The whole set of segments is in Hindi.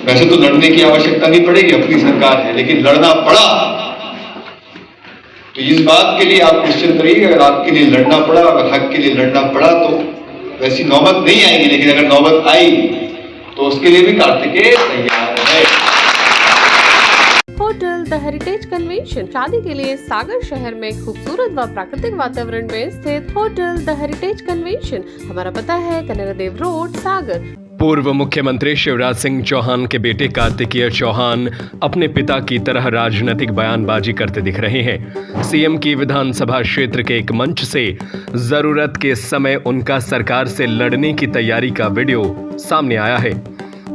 वैसे तो लड़ने की आवश्यकता नहीं पड़ेगी, अपनी सरकार है, लेकिन लड़ना पड़ा तो इस बात के लिए आप निश्चिंत रहिए, अगर आपके लिए लड़ना पड़ा, अगर हक के लिए लड़ना पड़ा तो वैसी नौबत नहीं आएगी, लेकिन अगर नौबत आई तो उसके लिए भी कार्तिकेय तैयार है। होटल द हेरिटेज कन्वेंशन शादी के लिए सागर शहर में खूबसूरत व प्राकृतिक वातावरण में स्थित होटल द हेरिटेज कन्वेंशन। हमारा पता है कनरा देव रोड, सागर। पूर्व मुख्यमंत्री शिवराज सिंह चौहान के बेटे कार्तिकेय चौहान अपने पिता की तरह राजनीतिक बयानबाजी करते दिख रहे हैं। सीएम की विधानसभा क्षेत्र के एक मंच से जरूरत के समय उनका सरकार से लड़ने की तैयारी का वीडियो सामने आया है।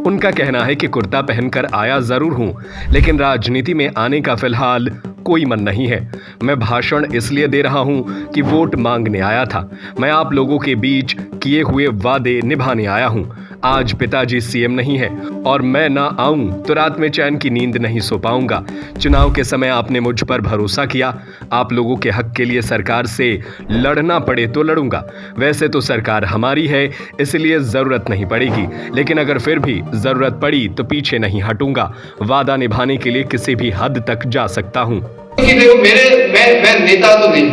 उनका कहना है कि कुर्ता पहनकर आया जरूर हूं, लेकिन राजनीति में आने का फिलहाल कोई मन नहीं है। मैं भाषण इसलिए दे रहा हूं कि वोट मांगने आया था। मैं आप लोगों के बीच किए हुए वादे निभाने आया हूं। आज पिताजी सीएम नहीं है और मैं ना आऊं तो रात में चैन की नींद नहीं सो पाऊंगा। चुनाव के समय आपने मुझ पर भरोसा किया। आप लोगों के हक के लिए सरकार से लड़ना पड़े तो लड़ूंगा। वैसे तो सरकार हमारी है, इसलिए जरूरत नहीं पड़ेगी, लेकिन अगर फिर भी जरूरत पड़ी तो पीछे नहीं हटूंगा। वादा निभाने के लिए किसी भी हद तक जा सकता हूं। देखो, मैं नेता तो नहीं,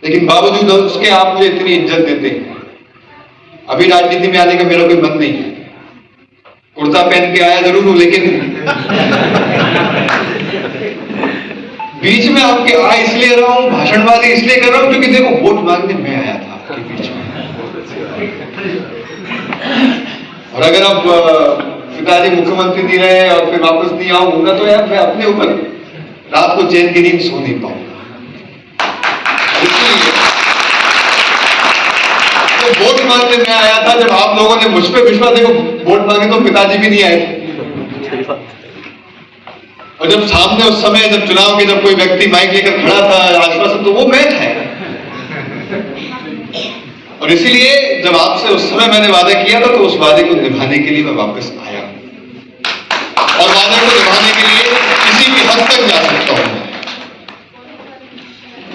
लेकिन बावजूद उसके आप मुझे इतनी इज्जत देते हैं। अभी राजनीति में आने का मेरा कोई मन नहीं है। कुर्ता पहन के आया जरूर हूं, लेकिन बीच में आपके आ इसलिए रहा हूं, भाषणबाजी इसलिए कर रहा हूं क्योंकि देखो वोट मांगने मैं आया था आपके बीच में। और अगर आप पिताजी मुख्यमंत्री नहीं रहे और फिर वापस नहीं आऊंगा तो यार मैं अपने ऊपर रात को चैन की नींद सो नहीं पाऊंगा। तो वोट मांगने मैं आया था, जब आप लोगों ने मुझ पर विश्वास, देखो वोट मांगे तो पिताजी भी नहीं आए थे। और जब सामने उस समय जब चुनाव के जब कोई व्यक्ति माइक लेकर खड़ा था आश्वासन, तो वो मैं था। और इसीलिए जब आपसे उस समय मैंने वादा किया था तो उस वादे को निभाने के लिए मैं वापस आया, और वादे को निभाने के लिए किसी भी हद तक जा सकता हूं।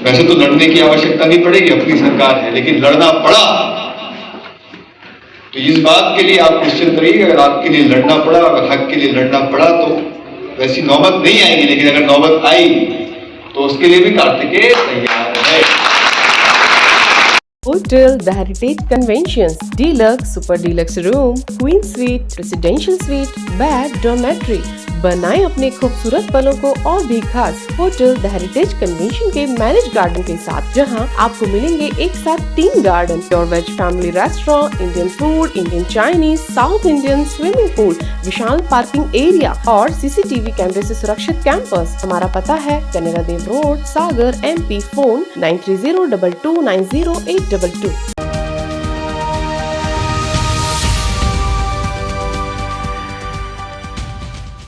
वैसे तो लड़ने की आवश्यकता नहीं पड़ेगी, अपनी सरकार है, लेकिन लड़ना पड़ा तो इस बात के लिए आप निश्चिंत रहिए, अगर आपके लिए लड़ना पड़ा, अगर हक के लिए लड़ना पड़ा तो वैसी नौबत नहीं आएगी, लेकिन अगर नौबत आई तो उसके लिए भी कार्तिकेय तैयार है। Hotel the heritage convention, deluxe, super deluxe room, queen suite, residential suite, bed, dormitory. बनाएं अपने खूबसूरत पलों को और भी खास होटल द हेरिटेज कन्वेंशन के मैरिज गार्डन के साथ, जहां आपको मिलेंगे एक साथ 3 garden, pure veg family restaurant, Indian food, Indian Chinese, South Indian, swimming pool, विशाल पार्किंग एरिया और सीसीटीवी कैमरे से सुरक्षित कैंपस। हमारा पता है कनरा देव रोड, सागर, MP। फोन 9302290822।